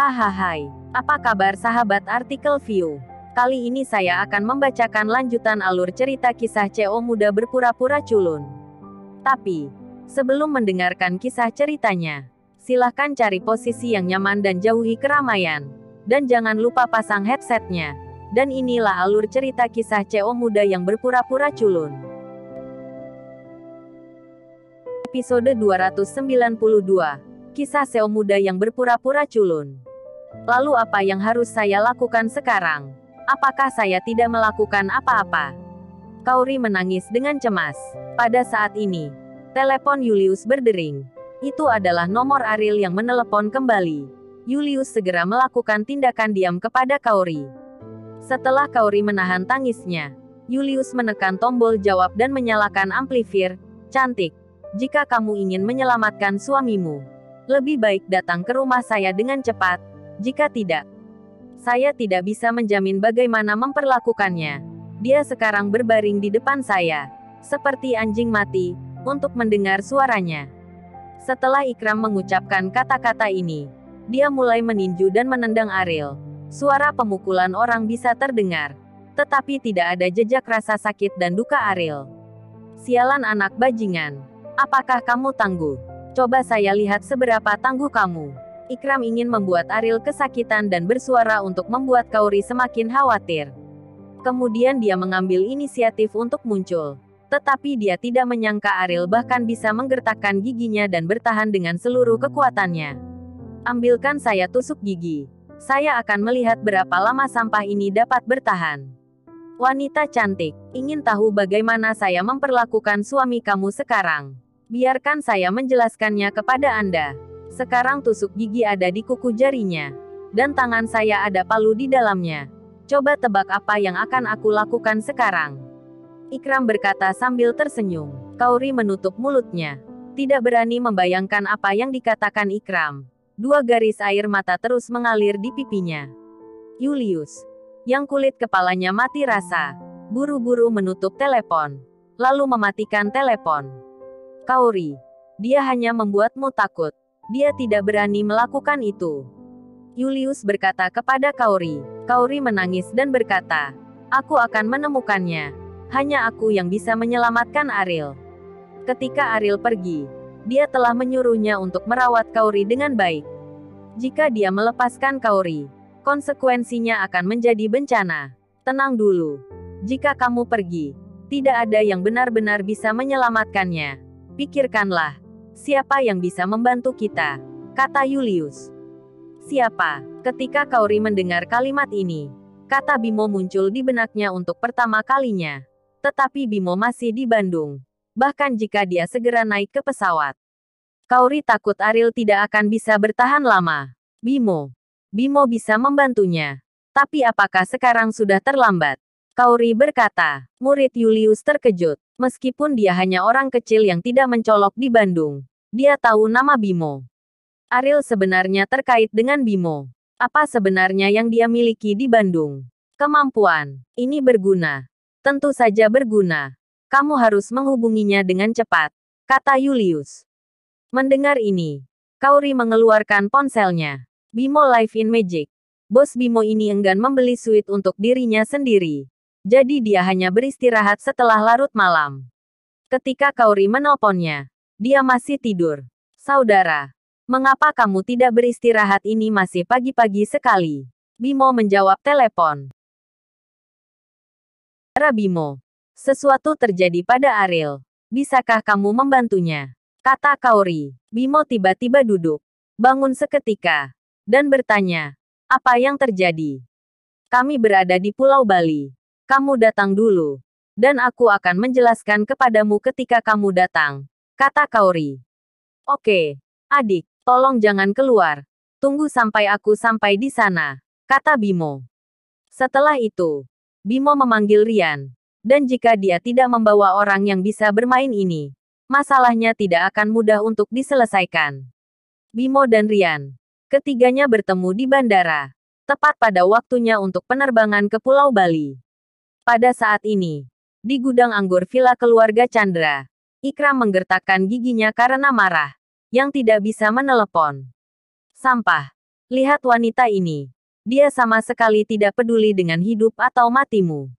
Hai, apa kabar sahabat artikel view? Kali ini saya akan membacakan lanjutan alur cerita kisah CO muda berpura-pura culun. Tapi, sebelum mendengarkan kisah ceritanya, silahkan cari posisi yang nyaman dan jauhi keramaian. Dan jangan lupa pasang headsetnya. Dan inilah alur cerita kisah CO muda yang berpura-pura culun. Episode 292. Kisah CO muda yang berpura-pura culun. Lalu apa yang harus saya lakukan sekarang? Apakah saya tidak melakukan apa-apa? Kaori menangis dengan cemas. Pada saat ini, telepon Julius berdering. Itu adalah nomor Ariel yang menelepon kembali. Julius segera melakukan tindakan diam kepada Kaori. Setelah Kaori menahan tangisnya, Julius menekan tombol jawab dan menyalakan amplifier. Cantik, jika kamu ingin menyelamatkan suamimu, lebih baik datang ke rumah saya dengan cepat. Jika tidak, saya tidak bisa menjamin bagaimana memperlakukannya. Dia sekarang berbaring di depan saya, seperti anjing mati, untuk mendengar suaranya. Setelah Ikram mengucapkan kata-kata ini, dia mulai meninju dan menendang Ariel. Suara pemukulan orang bisa terdengar, tetapi tidak ada jejak rasa sakit dan duka Ariel. Sialan anak bajingan, apakah kamu tangguh? Coba saya lihat seberapa tangguh kamu. Ikram ingin membuat Ariel kesakitan dan bersuara untuk membuat Kaori semakin khawatir. Kemudian dia mengambil inisiatif untuk muncul. Tetapi dia tidak menyangka Ariel bahkan bisa menggertakkan giginya dan bertahan dengan seluruh kekuatannya. Ambilkan saya tusuk gigi. Saya akan melihat berapa lama sampah ini dapat bertahan. Wanita cantik, ingin tahu bagaimana saya memperlakukan suami kamu sekarang? Biarkan saya menjelaskannya kepada Anda. Sekarang tusuk gigi ada di kuku jarinya. Dan tangan saya ada palu di dalamnya. Coba tebak apa yang akan aku lakukan sekarang. Ikram berkata sambil tersenyum. Kaori menutup mulutnya. Tidak berani membayangkan apa yang dikatakan Ikram. Dua garis air mata terus mengalir di pipinya. Julius, yang kulit kepalanya mati rasa, buru-buru menutup telepon. Lalu mematikan telepon. Kaori, dia hanya membuatmu takut. Dia tidak berani melakukan itu. Julius berkata kepada Kaori. Kaori menangis dan berkata, aku akan menemukannya. Hanya aku yang bisa menyelamatkan Ariel. Ketika Ariel pergi, dia telah menyuruhnya untuk merawat Kaori dengan baik. Jika dia melepaskan Kaori, konsekuensinya akan menjadi bencana. Tenang dulu. Jika kamu pergi, tidak ada yang benar-benar bisa menyelamatkannya. Pikirkanlah. Siapa yang bisa membantu kita? Kata Julius. Siapa? Ketika Kaori mendengar kalimat ini, kata Bimo muncul di benaknya untuk pertama kalinya. Tetapi Bimo masih di Bandung. Bahkan jika dia segera naik ke pesawat. Kaori takut Ariel tidak akan bisa bertahan lama. Bimo bisa membantunya. Tapi apakah sekarang sudah terlambat? Kaori berkata. Murid Julius terkejut. Meskipun dia hanya orang kecil yang tidak mencolok di Bandung, dia tahu nama Bimo. Ariel sebenarnya terkait dengan Bimo. Apa sebenarnya yang dia miliki di Bandung? Kemampuan. Ini berguna. Tentu saja berguna. Kamu harus menghubunginya dengan cepat, kata Julius. Mendengar ini, Kaori mengeluarkan ponselnya. Bimo Live in Magic. Bos Bimo ini enggan membeli suite untuk dirinya sendiri. Jadi dia hanya beristirahat setelah larut malam. Ketika Kaori menelponnya, dia masih tidur. Saudara, mengapa kamu tidak beristirahat, ini masih pagi-pagi sekali? Bimo menjawab telepon. Saudara Bimo, sesuatu terjadi pada Ariel. Bisakah kamu membantunya? Kata Kaori. Bimo tiba-tiba duduk, bangun seketika, dan bertanya, apa yang terjadi? Kami berada di Pulau Bali. Kamu datang dulu, dan aku akan menjelaskan kepadamu ketika kamu datang, kata Kaori. Oke, adik, tolong jangan keluar. Tunggu sampai aku sampai di sana, kata Bimo. Setelah itu, Bimo memanggil Rian. Dan jika dia tidak membawa orang yang bisa bermain ini, masalahnya tidak akan mudah untuk diselesaikan. Bimo dan Rian, ketiganya bertemu di bandara, tepat pada waktunya untuk penerbangan ke Pulau Bali. Pada saat ini, di gudang anggur villa keluarga Chandra, Ikram menggertakkan giginya karena marah, yang tidak bisa menelepon. Sampah. Lihat wanita ini. Dia sama sekali tidak peduli dengan hidup atau matimu.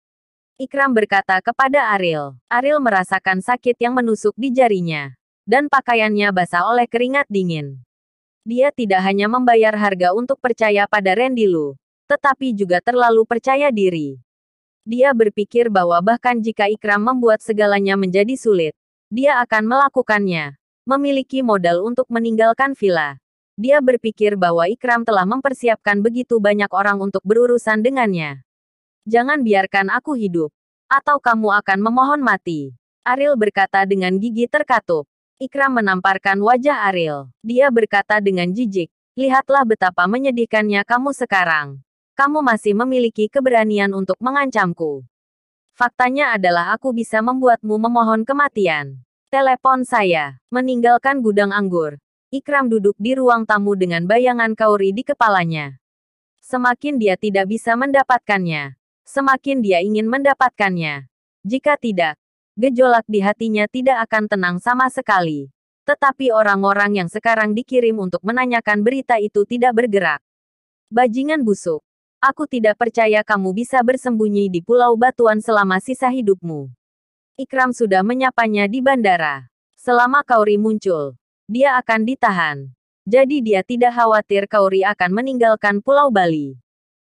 Ikram berkata kepada Ariel. Ariel merasakan sakit yang menusuk di jarinya. Dan pakaiannya basah oleh keringat dingin. Dia tidak hanya membayar harga untuk percaya pada Randy Lu, tetapi juga terlalu percaya diri. Dia berpikir bahwa bahkan jika Ikram membuat segalanya menjadi sulit, dia akan melakukannya. Memiliki modal untuk meninggalkan villa. Dia berpikir bahwa Ikram telah mempersiapkan begitu banyak orang untuk berurusan dengannya. Jangan biarkan aku hidup, atau kamu akan memohon mati. Ariel berkata dengan gigi terkatup. Ikram menamparkan wajah Ariel. Dia berkata dengan jijik, lihatlah betapa menyedihkannya kamu sekarang. Kamu masih memiliki keberanian untuk mengancamku. Faktanya adalah aku bisa membuatmu memohon kematian. Telepon saya. Meninggalkan gudang anggur. Ikram duduk di ruang tamu dengan bayangan Kauri di kepalanya. Semakin dia tidak bisa mendapatkannya, semakin dia ingin mendapatkannya. Jika tidak, gejolak di hatinya tidak akan tenang sama sekali. Tetapi orang-orang yang sekarang dikirim untuk menanyakan berita itu tidak bergerak. Bajingan busuk. Aku tidak percaya kamu bisa bersembunyi di Pulau Batuan selama sisa hidupmu. Ikram sudah menyapanya di bandara. Selama Kauri muncul, dia akan ditahan. Jadi dia tidak khawatir Kauri akan meninggalkan Pulau Bali.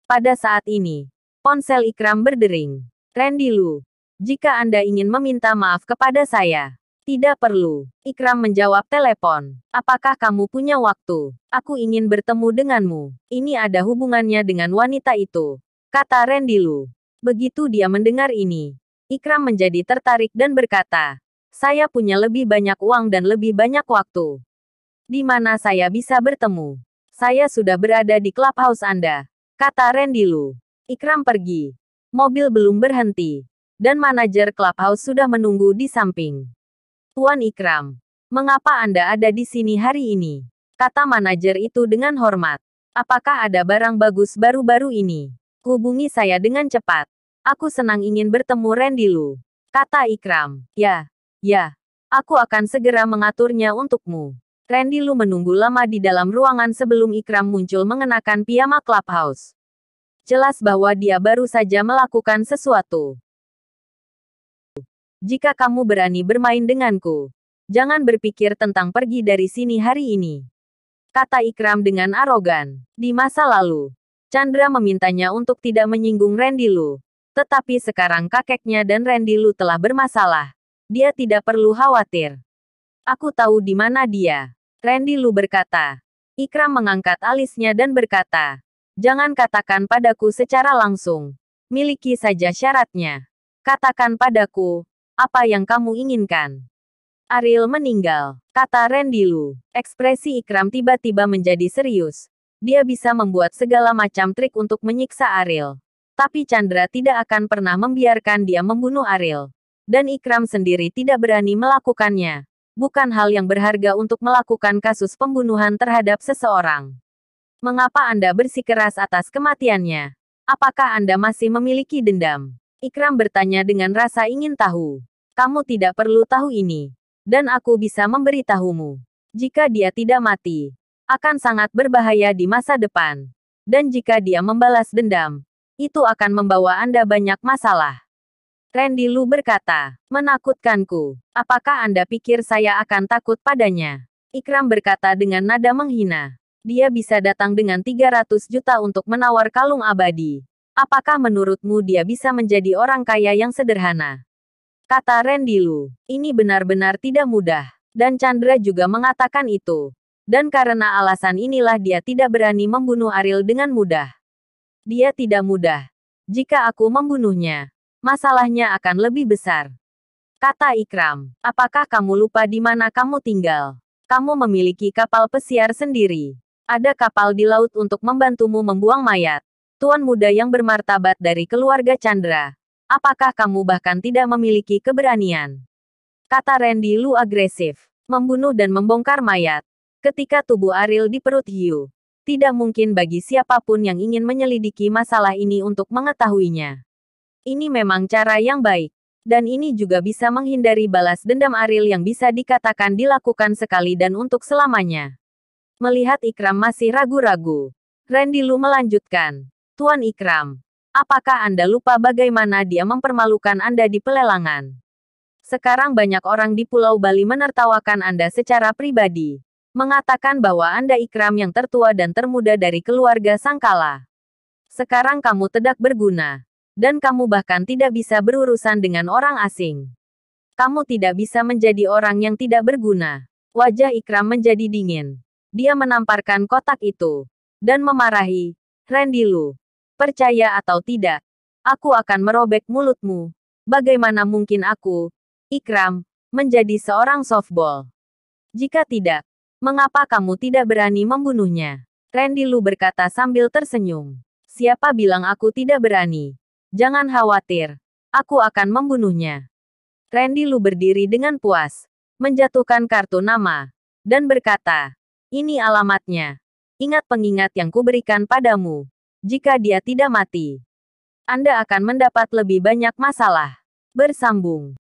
Pada saat ini, ponsel Ikram berdering. Randy Lu, jika Anda ingin meminta maaf kepada saya, tidak perlu. Ikram menjawab telepon. Apakah kamu punya waktu? Aku ingin bertemu denganmu. Ini ada hubungannya dengan wanita itu, kata Randy Lu. Begitu dia mendengar ini, Ikram menjadi tertarik dan berkata, saya punya lebih banyak uang dan lebih banyak waktu. Di mana saya bisa bertemu? Saya sudah berada di clubhouse Anda, kata Randy Lu. Ikram pergi. Mobil belum berhenti, dan manajer clubhouse sudah menunggu di samping. Tuan Ikram, mengapa Anda ada di sini hari ini? Kata manajer itu dengan hormat. Apakah ada barang bagus baru-baru ini? Hubungi saya dengan cepat. Aku senang ingin bertemu Randy Lu, kata Ikram. Ya, aku akan segera mengaturnya untukmu. Randy Lu menunggu lama di dalam ruangan sebelum Ikram muncul mengenakan piyama clubhouse. Jelas bahwa dia baru saja melakukan sesuatu. Jika kamu berani bermain denganku, jangan berpikir tentang pergi dari sini hari ini, kata Ikram dengan arogan. Di masa lalu, Chandra memintanya untuk tidak menyinggung Randy Lu. Tetapi sekarang kakeknya dan Randy Lu telah bermasalah. Dia tidak perlu khawatir. Aku tahu di mana dia, Randy Lu berkata. Ikram mengangkat alisnya dan berkata, jangan katakan padaku secara langsung. Miliki saja syaratnya. Katakan padaku, apa yang kamu inginkan? Ariel meninggal, kata Randy Lu. Ekspresi Ikram tiba-tiba menjadi serius. Dia bisa membuat segala macam trik untuk menyiksa Ariel. Tapi Chandra tidak akan pernah membiarkan dia membunuh Ariel. Dan Ikram sendiri tidak berani melakukannya. Bukan hal yang berharga untuk melakukan kasus pembunuhan terhadap seseorang. Mengapa Anda bersikeras atas kematiannya? Apakah Anda masih memiliki dendam? Ikram bertanya dengan rasa ingin tahu. Kamu tidak perlu tahu ini. Dan aku bisa memberitahumu. Jika dia tidak mati, akan sangat berbahaya di masa depan. Dan jika dia membalas dendam, itu akan membawa Anda banyak masalah. Randy Lu berkata, menakutkanku. Apakah Anda pikir saya akan takut padanya? Ikram berkata dengan nada menghina. Dia bisa datang dengan 300 juta untuk menawar kalung abadi. Apakah menurutmu dia bisa menjadi orang kaya yang sederhana? Kata Randy Lu. Ini benar-benar tidak mudah. Dan Chandra juga mengatakan itu. Dan karena alasan inilah dia tidak berani membunuh Ariel dengan mudah. Dia tidak mudah. Jika aku membunuhnya, masalahnya akan lebih besar. Kata Ikram. Apakah kamu lupa di mana kamu tinggal? Kamu memiliki kapal pesiar sendiri. Ada kapal di laut untuk membantumu membuang mayat. Tuan muda yang bermartabat dari keluarga Chandra. Apakah kamu bahkan tidak memiliki keberanian? Kata Randy Lu agresif. Membunuh dan membongkar mayat. Ketika tubuh Ariel di perut hiu. Tidak mungkin bagi siapapun yang ingin menyelidiki masalah ini untuk mengetahuinya. Ini memang cara yang baik. Dan ini juga bisa menghindari balas dendam Ariel yang bisa dikatakan dilakukan sekali dan untuk selamanya. Melihat Ikram masih ragu-ragu, Randy Lu melanjutkan. Tuan Ikram, apakah Anda lupa bagaimana dia mempermalukan Anda di pelelangan? Sekarang banyak orang di Pulau Bali menertawakan Anda secara pribadi. Mengatakan bahwa Anda Ikram yang tertua dan termuda dari keluarga Sangkala. Sekarang kamu tidak berguna. Dan kamu bahkan tidak bisa berurusan dengan orang asing. Kamu tidak bisa menjadi orang yang tidak berguna. Wajah Ikram menjadi dingin. Dia menamparkan kotak itu. Dan memarahi, Randy Lu. Percaya atau tidak, aku akan merobek mulutmu. Bagaimana mungkin aku, Ikram, menjadi seorang softball? Jika tidak, mengapa kamu tidak berani membunuhnya? Randy Lu berkata sambil tersenyum. Siapa bilang aku tidak berani? Jangan khawatir, aku akan membunuhnya. Randy Lu berdiri dengan puas, menjatuhkan kartu nama, dan berkata, ini alamatnya. Ingat pengingat yang kuberikan padamu. Jika dia tidak mati, Anda akan mendapat lebih banyak masalah. Bersambung.